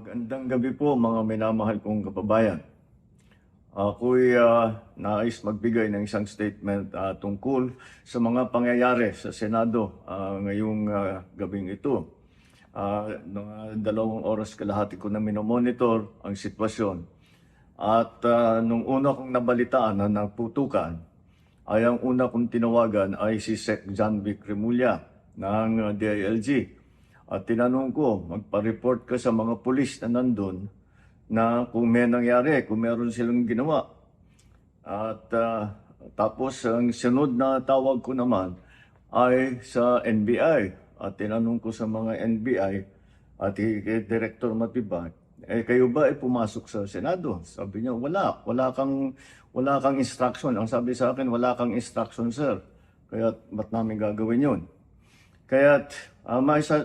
Magandang gabi po mga minamahal kong kababayan. Ako'y nais magbigay ng isang statement tungkol sa mga pangyayari sa Senado ngayong gabing ito. Mga 2 oras kalahati ko na minomonitor ang sitwasyon. At nung una kong nabalitaan na naputukan, ay ang una kong tinawagan ay si Sec. John Vic Remulla ng DILG. At tinanong ko, magpa-report ka sa mga pulis na nandun na kung may nangyari, kung meron silang ginawa. At tapos ang sunod na tawag ko naman ay sa NBI. At tinanong ko sa mga NBI at kay Director Matibag, kayo ba ay pumasok sa Senado? Sabi niya, wala kang instruction. Ang sabi sa akin, wala kang instruction, sir. Kaya ba't namin gagawin yun? Kaya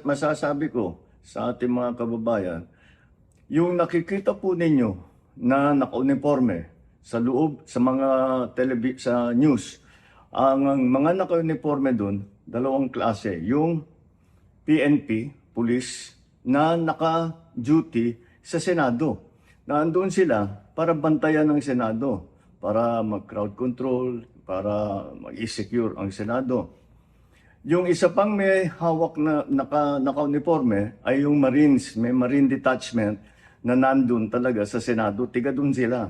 masasabi ko sa ating mga kababayan, yung nakikita po ninyo na naka-uniforme sa loob, sa mga sa news, ang mga naka-uniforme doon, 2 klase. Yung PNP, police, na naka-duty sa Senado. Nandoon sila para bantayan ng Senado, para mag-crowd control, para mag-secure ang Senado. Yung isa pang may hawak na naka-uniforme ay yung Marines, may Marine Detachment na nandun talaga sa Senado, tiga dun sila.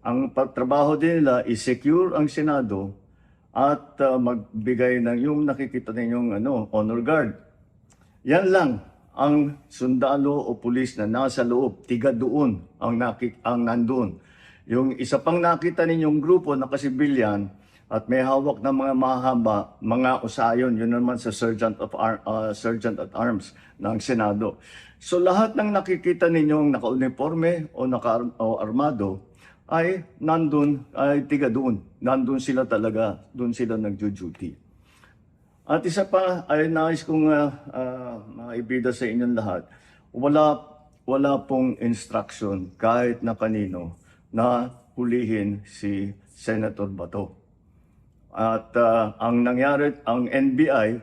Ang trabaho din nila is secure ang Senado at magbigay ng yung nakikita ninyong honor guard. Yan lang ang sundalo o pulis na nasa loob, tiga doon ang nandun. Yung isa pang nakita ninyong grupo na kasibilyan, at may hawak na mga mahaba, mga usayon, yun naman sa Sergeant at Arms ng Senado. So lahat ng nakikita ninyong naka-uniforme o naka-armado ay nandun, ay tiga doon. Nandun sila talaga, doon sila nagjo-duty. At isa pa ay nais kong maibida sa inyong lahat, wala pong instruction kahit na kanino na hulihin si Senator Bato. At ang nangyari, ang NBI,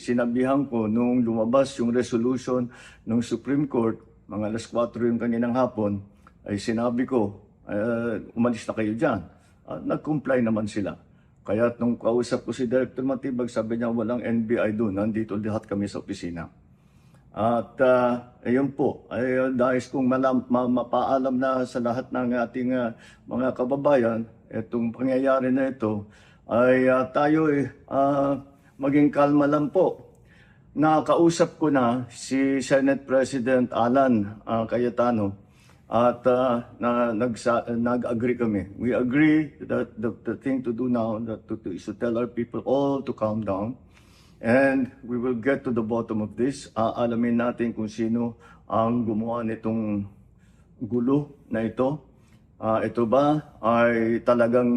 sinabihan ko nung lumabas yung resolution ng Supreme Court, mga 4:00 yung kaninang hapon, ay sinabi ko, umalis na kayo dyan. Nag-comply naman sila. Kaya nung kausap ko si Director Matibag, sabi niya walang NBI doon, nandito lahat kami sa opisina. At ayun po, ay dahil kong mapaalam na sa lahat ng ating mga kababayan, itong pangyayari na ito, ay tayo maging kalma lang po. Nakausap ko na si Senate President Alan Cayetano at nag-agree kami. We agree that the thing to do now is to tell our people all to calm down. And we will get to the bottom of this. Alamin natin kung sino ang gumawa nitong gulo na ito. Ito ba ay talagang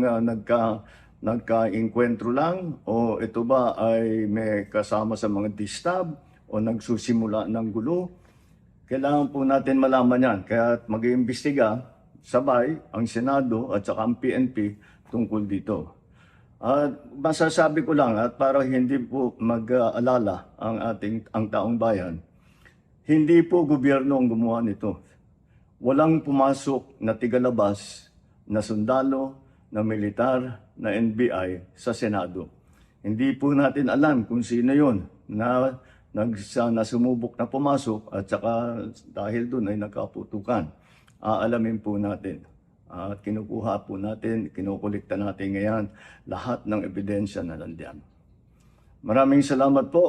nagka-inkwentro lang o ito ba ay may kasama sa mga distab o nagsusimula ng gulo? Kailangan po natin malaman yan. Kaya mag-iimbestiga sabay ang Senado at saka ang PNP tungkol dito. Masasabi ko lang at para hindi po mag-alala ang taong bayan, hindi po gobyerno ang gumawa nito. Walang pumasok na tigalabas na sundalo, na militar, na NBI sa Senado. Hindi po natin alam kung sino yun na sumubok na pumasok at saka dahil doon ay nagkaputukan. Aalamin po natin. At kinukuha po natin, kinukulikta natin ngayon lahat ng ebidensya na nandiyan. Maraming salamat po.